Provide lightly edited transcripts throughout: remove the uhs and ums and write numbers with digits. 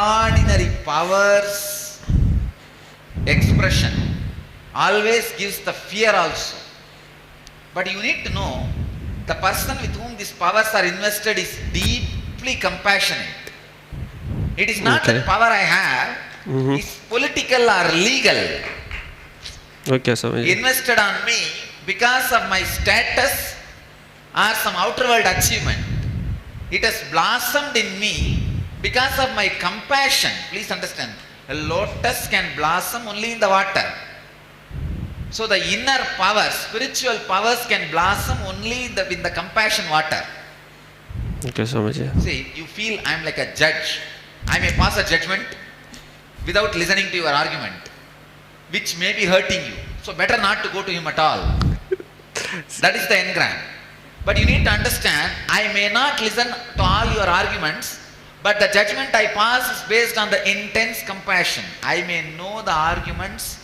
extraordinary powers expression always gives the fear also. But you need to know the person with whom these powers are invested is deeply compassionate. It is not that power I have is political or legal. Okay, Swamiji. Invested on me because of my status or some outer world achievement. It has blossomed in me because of my compassion. Please understand, a lotus can blossom only in the water. So the inner powers, spiritual powers can blossom only in the compassion water. Okay, Swamiji. See, you feel I am like a judge. I may pass a judgment without listening to your argument, which may be hurting you. So better not to go to him at all. That is the engram. But you need to understand, I may not listen to all your arguments, but the judgment I pass is based on the intense compassion. I may know the arguments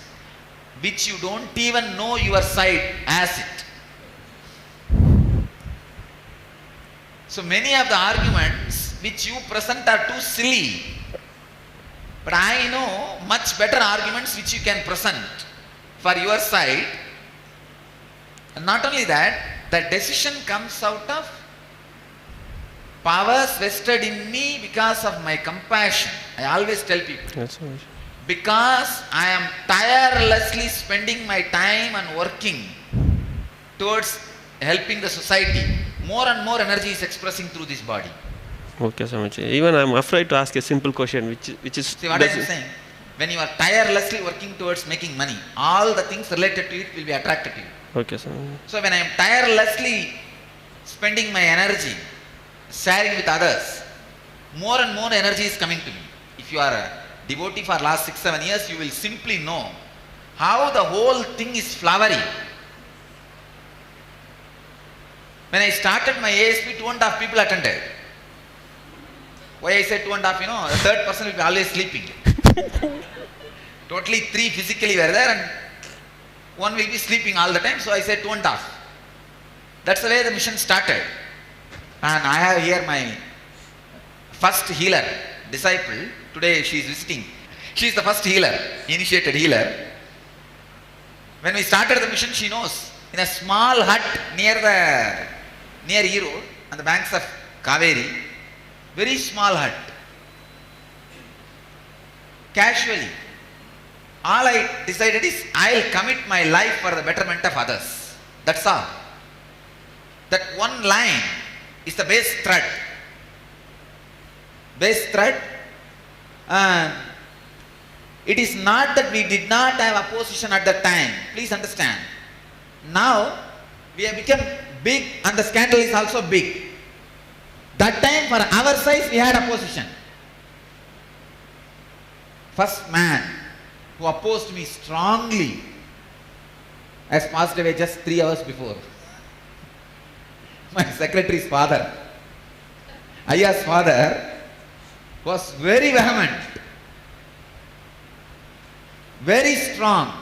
which you don't even know your side as it. So many of the arguments which you present are too silly. But I know much better arguments which you can present for your side. And not only that, the decision comes out of powers vested in me because of my compassion. I always tell people, Yes, Swamiji. because I am tirelessly spending my time and working towards helping the society, more and more energy is expressing through this body. Okay, Swamiji. Even I'm afraid to ask a simple question, which is. See what I am saying? When you are tirelessly working towards making money, all the things related to it will be attracted to you. Okay, Swamiji. So when I am tirelessly spending my energy, sharing with others, more and more energy is coming to me. If you are a devotee for last 6-7 years, you will simply know how the whole thing is flowering. When I started my ASP, 2.5 people attended. Why I said 2.5, the third person will be always sleeping. Totally 3 physically were there and 1 will be sleeping all the time. So I said 2.5. That's the way the mission started. And I have here my first healer, disciple. Today she is visiting. She is the first healer, initiated healer. When we started the mission, she knows. In a small hut near Erode, on the banks of Kaveri, very small hut. Casually, all I decided is, I'll commit my life for the betterment of others. That's all. That one line is the base thread. Base thread. And it is not that we did not have opposition at that time. Please understand. Now, we have become big and the scandal is also big. That time for our size we had opposition. First man who opposed me strongly has passed away just 3 hours before. My secretary's father. Aya's father was very vehement, very strong.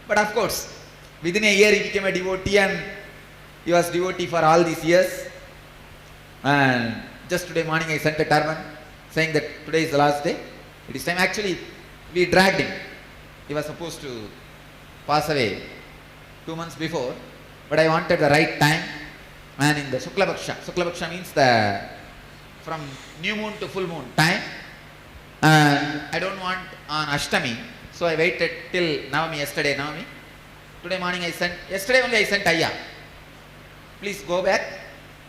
But of course, within a year he became a devotee and he was devotee for all these years. And just today morning I sent a turban saying that today is the last day. It is time. Actually, we dragged him. He was supposed to pass away 2 months before, but I wanted the right time. And in the Shukla Paksha means from new moon to full moon time. And I don't want on Ashtami, so I waited till Navami, yesterday Navami. Today morning yesterday only I sent Ayya. Please go back.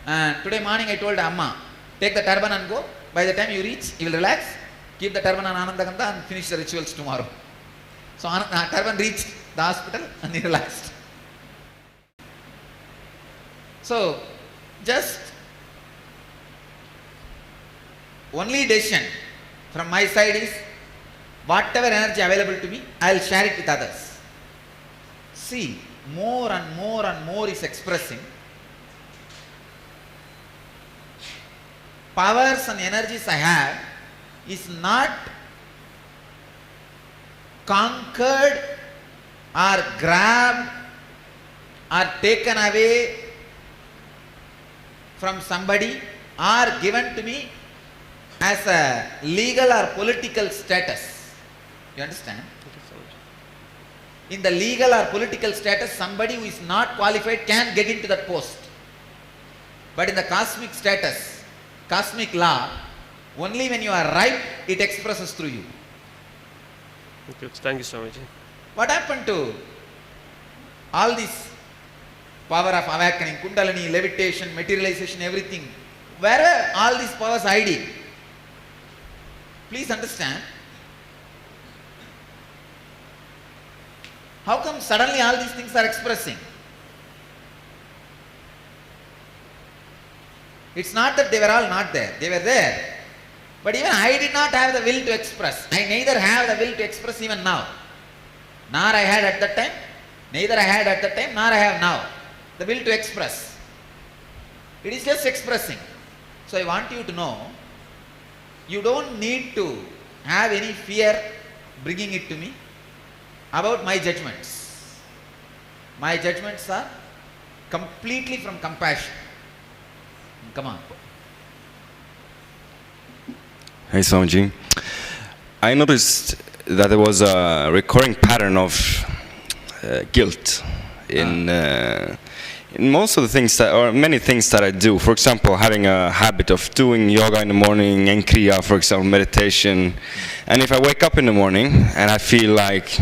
And today morning I told Amma, take the turban and go. By the time you reach, you will relax. Keep the turban on Anandagandha and finish the rituals tomorrow. So turban reached the hospital and he relaxed. So, just only decision from my side is, whatever energy available to me, I will share it with others. See, more and more and more is expressing. Powers and energies I have is not conquered or grabbed or taken away from somebody or given to me as a legal or political status. You understand? In the legal or political status, somebody who is not qualified can get into that post. But in the cosmic status, cosmic law, only when you are ripe, it expresses through you. Okay, thank you, Swamiji. What happened to all this power of awakening, kundalini, levitation, materialization, everything? Where are all these powers hiding? Please understand. How come suddenly all these things are expressing? It's not that they were all not there. They were there. But even I did not have the will to express. I neither have the will to express even now. Nor I had at that time, neither I had at that time, nor I have now. The will to express. It is just expressing. So I want you to know, you don't need to have any fear bringing it to me about my judgments. My judgments are completely from compassion. Come on. Hey Swamiji, I noticed that there was a recurring pattern of guilt in most of the things that, or many things that I do. For example, having a habit of doing yoga in the morning and kriya, for example, meditation. And if I wake up in the morning and I feel like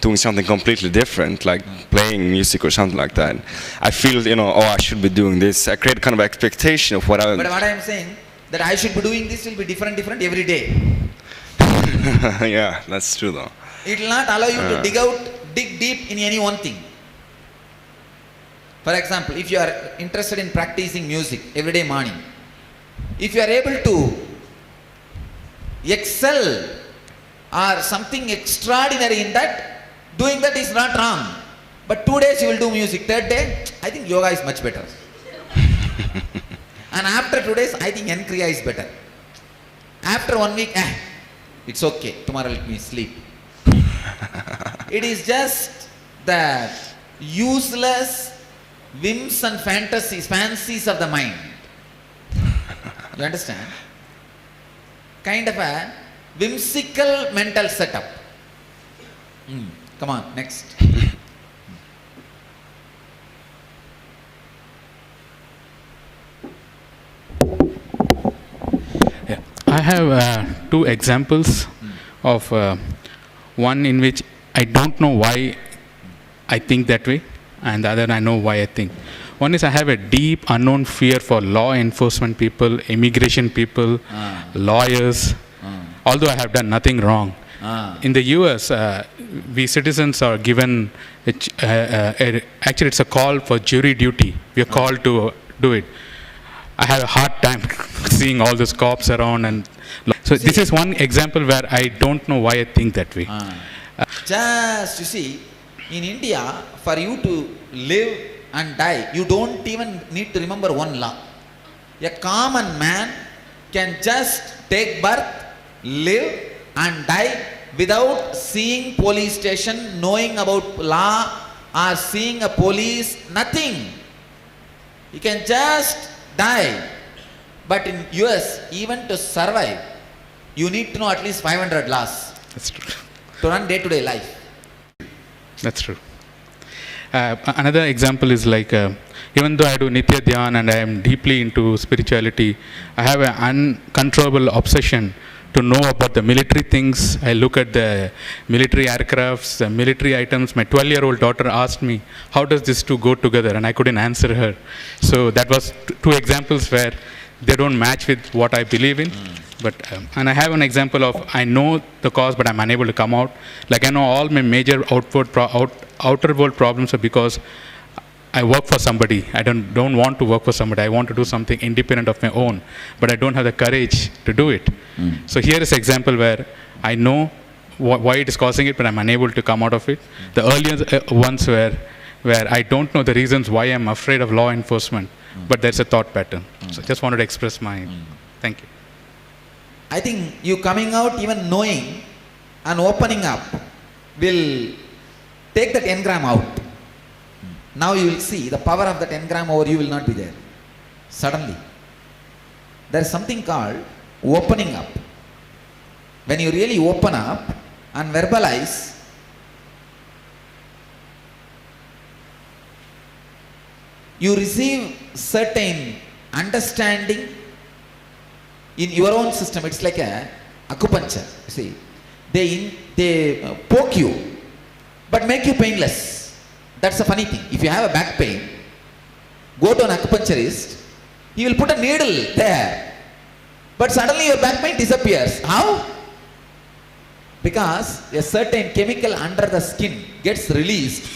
doing something completely different, like playing music or something like that, I feel, oh, I should be doing this. I create kind of expectation of what I... But what I am saying, that I should be doing this will be different every day. Yeah, that's true though. It will not allow you to dig deep in any one thing. For example, if you are interested in practicing music every day morning, if you are able to excel or something extraordinary in that, doing that is not wrong. But 2 days you will do music, third day, I think yoga is much better. And after 2 days, I think N-Kriya is better. After 1 week, it's okay, tomorrow let me sleep. It is just the useless whims and fancies of the mind. You understand? Kind of a whimsical mental setup. Come on, next. I have two examples of one in which I don't know why I think that way, and the other I know why I think. One is I have a deep unknown fear for law enforcement people, immigration people, lawyers, although I have done nothing wrong. In the US, we citizens are given, actually it's a call for jury duty. We are called to do it. I have a hard time seeing all those cops around, and so this is one example where I don't know why I think that way. Just, you see, in India, for you to live and die, you don't even need to remember one law. A common man can just take birth, live and die without seeing police station, knowing about law or seeing a police, nothing. You can just die. But in US, even to survive, you need to know at least 500 laws. That's true. To run day-to-day life. That's true. Another example is like, even though I do Nitya Dhyan and I am deeply into spirituality, I have an uncontrollable obsession to know about the military things. I look at the military aircrafts, the military items. My 12-year-old daughter asked me, how does this two go together? And I couldn't answer her. So that was two examples where they don't match with what I believe in. But and I have an example of, I know the cause, but I'm unable to come out. Like I know all my major outer world problems are because I work for somebody. I don't want to work for somebody. I want to do something independent of my own, but I don't have the courage to do it. So here is an example where I know why it is causing it, but I'm unable to come out of it. The earlier ones where I don't know the reasons why I'm afraid of law enforcement, but there's a thought pattern. So I just wanted to express my thank you. I think you coming out, even knowing and opening up will take that engram out. Now you will see the power of that engram over you will not be there. Suddenly. There is something called opening up. When you really open up and verbalize, you receive certain understanding in your own system. It's like a acupuncture. See, they poke you, but make you painless. That's a funny thing. If you have a back pain, go to an acupuncturist. He will put a needle there, but suddenly your back pain disappears. How? Because a certain chemical under the skin gets released,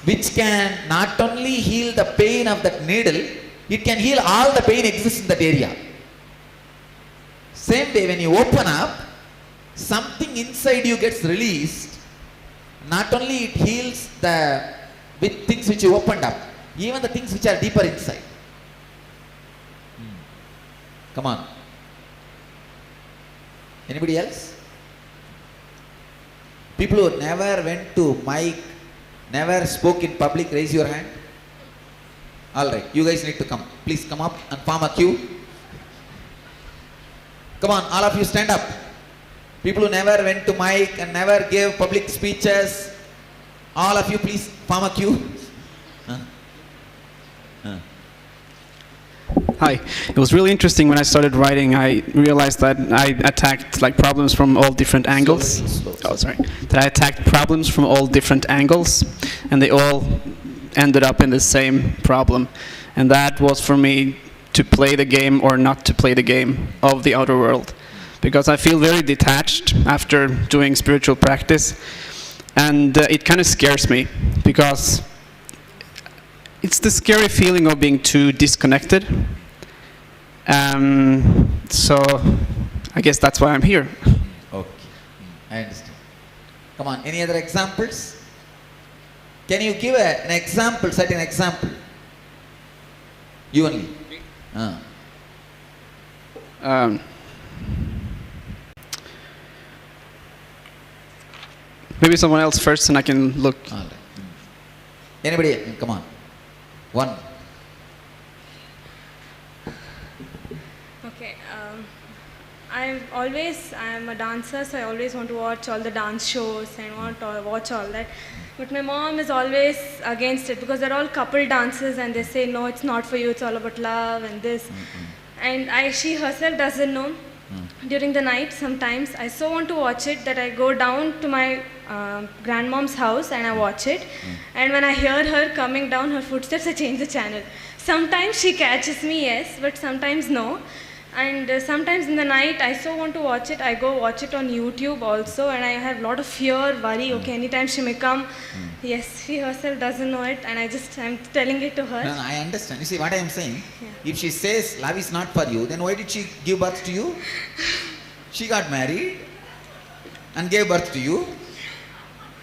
which can not only heal the pain of that needle, it can heal all the pain exists in that area. Same way, when you open up, something inside you gets released. Not only it heals the with things which you opened up, even the things which are deeper inside. Come on. Anybody else? People who never went to mic, never spoke in public, raise your hand. All right, you guys need to come. Please come up and form a queue. Come on, all of you stand up. People who never went to mic and never gave public speeches, all of you please form a queue. Hi. It was really interesting when I started writing. I realized that I attacked like problems from all different angles. Slowly. Oh, sorry. That I attacked problems from all different angles, and they all ended up in the same problem. And that was for me to play the game or not to play the game of the outer world, because I feel very detached after doing spiritual practice, and it kind of scares me because it's the scary feeling of being too disconnected. So I guess that's why I'm here. Okay, I understand. Come on, any other examples? Can you give an example, certain example? You only. Maybe someone else first, and I can look. All right. Anybody? Come on. One. Okay, I'm a dancer, so I always want to watch all the dance shows and want to watch all that. But my mom is always against it because they're all couple dances and they say, no, it's not for you, it's all about love and this. And she herself doesn't know. During the night, sometimes I so want to watch it that I go down to my grandmom's house and I watch it. And when I hear her coming down her footsteps, I change the channel. Sometimes she catches me, yes, but sometimes no. And sometimes in the night, I so want to watch it, I go watch it on YouTube also, and I have a lot of fear, worry, okay, anytime she may come. Yes, she herself doesn't know it, and I'm telling it to her. No, I understand. You see what I am saying? Yeah. If she says love is not for you, then why did she give birth to you? She got married and gave birth to you.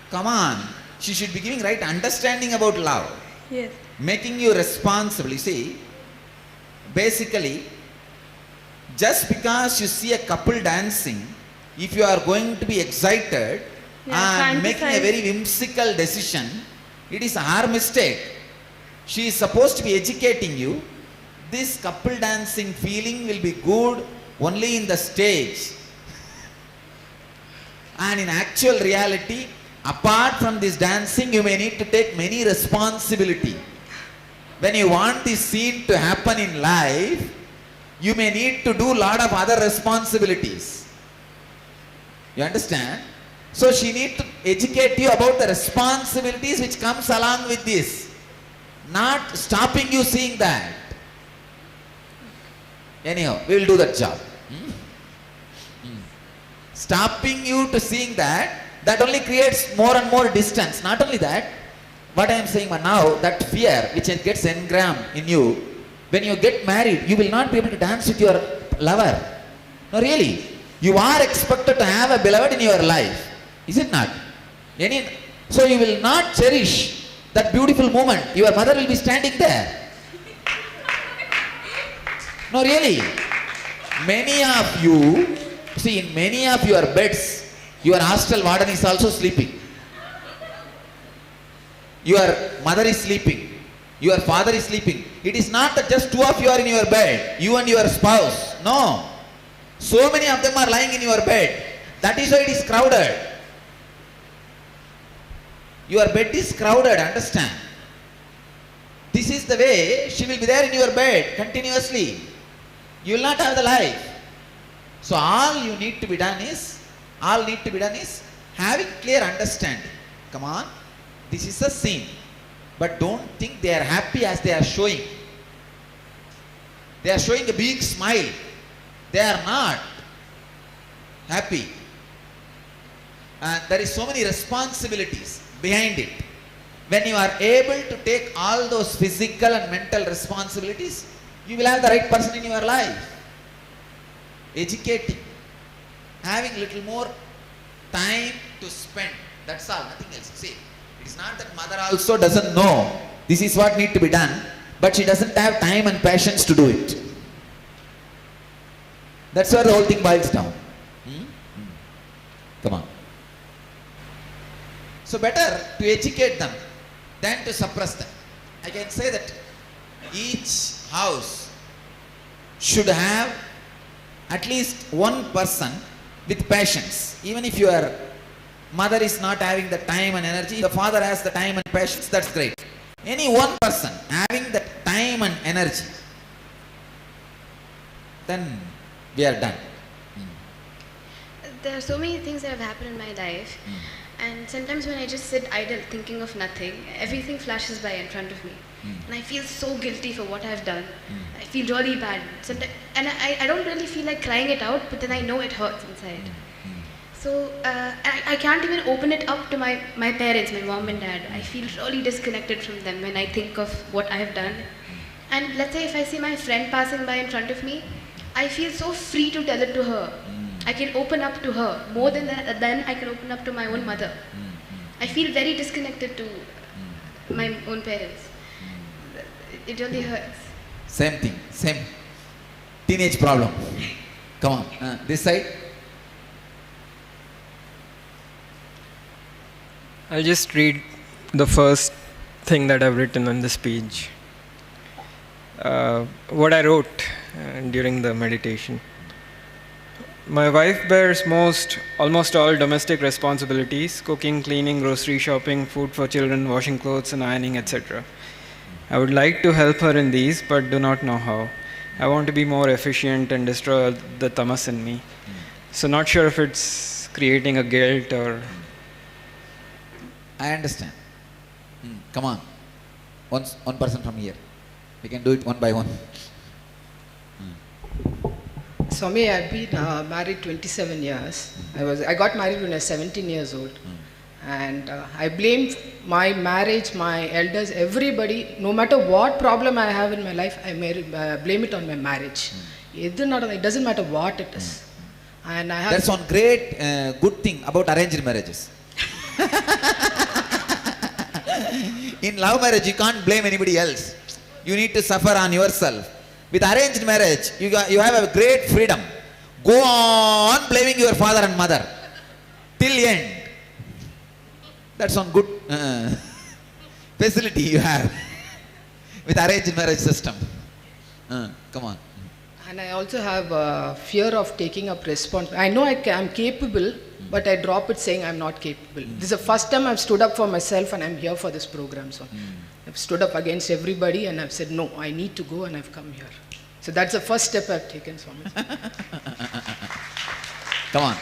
Come on. She should be giving right understanding about love. Yes. Making you responsible. You see, basically, just because you see a couple dancing, if you are going to be excited and making a very whimsical decision, it is her mistake. She is supposed to be educating you. This couple dancing feeling will be good only in the stage. And in actual reality, apart from this dancing, you may need to take many responsibility. When you want this scene to happen in life, you may need to do a lot of other responsibilities. You understand? So she needs to educate you about the responsibilities which comes along with this. Not stopping you seeing that. Anyhow, we will do that job. Stopping you to seeing that only creates more and more distance. Not only that, what I am saying now, that fear which gets engrammed in you, when you get married, you will not be able to dance with your lover. No, really. You are expected to have a beloved in your life. Is it not? So you will not cherish that beautiful moment. Your mother will be standing there. No, really. Many of you, see, in many of your beds, your hostel warden is also sleeping. Your mother is sleeping. Your father is sleeping. It is not that just two of you are in your bed, you and your spouse. No. So many of them are lying in your bed. That is why it is crowded. Your bed is crowded, understand? This is the way she will be there in your bed continuously. You will not have the life. So all need to be done is having clear understanding. Come on, this is a scene. But don't think they are happy as they are showing. They are showing a big smile. They are not happy. And there is so many responsibilities behind it. When you are able to take all those physical and mental responsibilities, you will have the right person in your life. Educating, having little more time to spend. That's all, nothing else. See, it is not that mother also doesn't know this is what need to be done, but she doesn't have time and patience to do it. That's where the whole thing boils down. Come on. So better to educate them than to suppress them. I can say that each house should have at least one person with patience. Even if your mother is not having the time and energy, the father has the time and patience, that's great. Any one person having the time and energy, then we are done. There are so many things that have happened in my life, and sometimes when I just sit idle thinking of nothing, everything flashes by in front of me. And I feel so guilty for what I've done. I feel really bad. Sometimes, and I don't really feel like crying it out, but then I know it hurts inside. So I can't even open it up to my parents, my mom and dad. I feel really disconnected from them when I think of what I have done. And let's say if I see my friend passing by in front of me, I feel so free to tell it to her. I can open up to her more than I can open up to my own mother. I feel very disconnected to my own parents. It really hurts. Same thing, same teenage problem. Come on, this side. I'll just read the first thing that I've written on this page. What I wrote during the meditation. My wife bears almost all domestic responsibilities: cooking, cleaning, grocery shopping, food for children, washing clothes and ironing, etc. I would like to help her in these, but do not know how. I want to be more efficient and destroy the tamas in me. So not sure if it's creating a guilt or... I understand. Come on. One person from here. We can do it one by one. Swami, I've been married 27 years. I got married when I was 17 years old. And I blame my marriage, my elders, everybody. No matter what problem I have in my life, I blame it on my marriage. It doesn't matter what it is. And I have... That's one great good thing about arranged marriages. In love marriage, you can't blame anybody else. You need to suffer on yourself. With arranged marriage, you have a great freedom. Go on blaming your father and mother till end. That's one good facility you have with arranged marriage system. Come on. And I also have fear of taking up responsibility. I know I'm capable, but I drop it saying I'm not capable. This is the first time I've stood up for myself, and I'm here for this program. So I've stood up against everybody, and I've said, no, I need to go, and I've come here. So that's the first step I've taken, Swami. Come on.